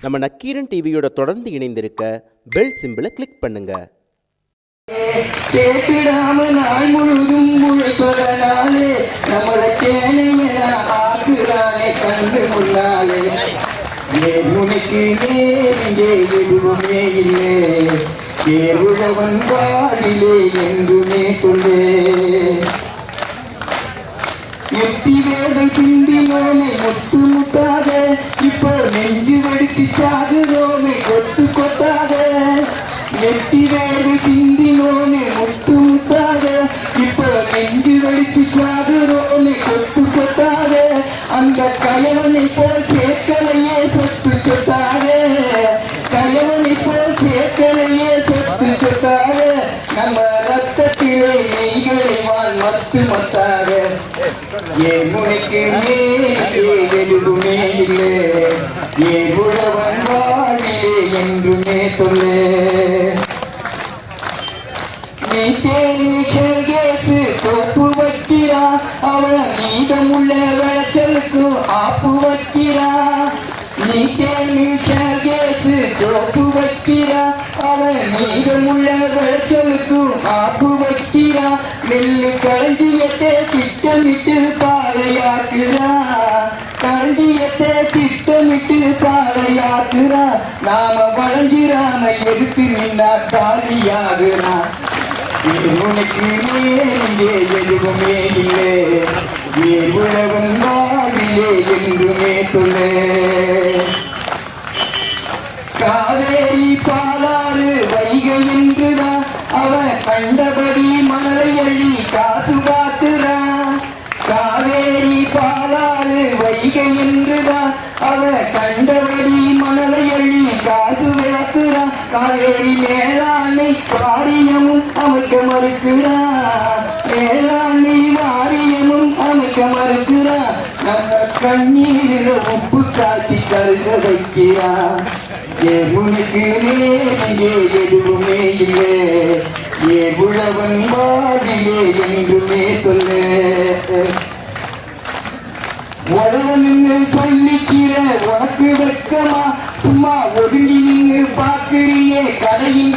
நம்ம நக்கீரன் டிவியோட தொடர்ந்து இணைந்திருக்க பெல் சிம்பிளை கிளிக் பண்ணுங்க. கேட்டிடாம நாள் முழுதும் முழுப்பதனாலே நம்மள கேணையன ஆக்குறானே கண்டு முன்னாலே உனக்கு இங்கே எதுவுமே இல்லை உழவன் வாழிலே என்றுமே கொள்ளே எட்டி வேலை சிந்தினோமே முத்து முத்தாக இப்ப நெஞ்சு வடிச்சு சாகுறோமே கொத்து கொத்தாக எட்டி வேலை சிந்தினோமே முத்து முத்தாக இப்ப நெஞ்சு வடிச்சு சாகுறோமே கொத்து கொத்தாக அந்த கயவனை போல் சேர்க்கலையே சொத்து சொத்தாக கயவனை போல் சேர்க்கலையே சொத்து சொத்தாக நம்ம ரத்தத்திலே நெய்களை வாழ் மத்து மத்தாக உனக்கு எதுவுமே இல்லை உழவன் வாழிலே என்றுமே தொல்லே நீ தேசு தொப்பு வைக்கிறா அவன் மீதமுள்ள விளைச்சலுக்கு ஆப்பு வைக்கிறா நீ தேசு தொப்பு வைக்கிறா அவன் மீதமுள்ள விளைச்சலுக்கு ஆப்பு வைக்கிறா நெல்லு களஞ்சியத்தை திட்டமிட்டு பாறையாக்குறா களஞ்சியத்தை திட்டமிட்டு பாறையாக்குறா நாம வளைஞ்சிராம எதுக்கு நின்னா காலியாகுறா உனக்கு இங்கே எதுவுமே இல்லை உழவன் வாழிலே என்றுமே தொல்லே காவேரி பாலாறு வைகை என்றுதான் அவன் கண்டபடி மணலை அள்ளி காசு காத்துறான் காவேரி பாலாறு வைகை என்றுதான் அவன் கண்டபடி மணலை அள்ளி காசு காத்துறான் காவேரி மேலாண்மை வாரியமும் அமைக்க மறுக்கிறான் மேலாண்மை வாரியமும் அமைக்க மறுக்கிறான் நம்ம கண்ணீரில் உப்பு காய்ச்சி கருக வைக்கிறான் உனக்கு இங்கே எதுவுமே இல்லை உழவன் வாழிலே என்றுமே சொல்ல உழவன் சொல்லிக்கிற உனக்கு வெக்கமா சும்மா ஒதுங்கி நின்று பார்க்கிறியே கடையின்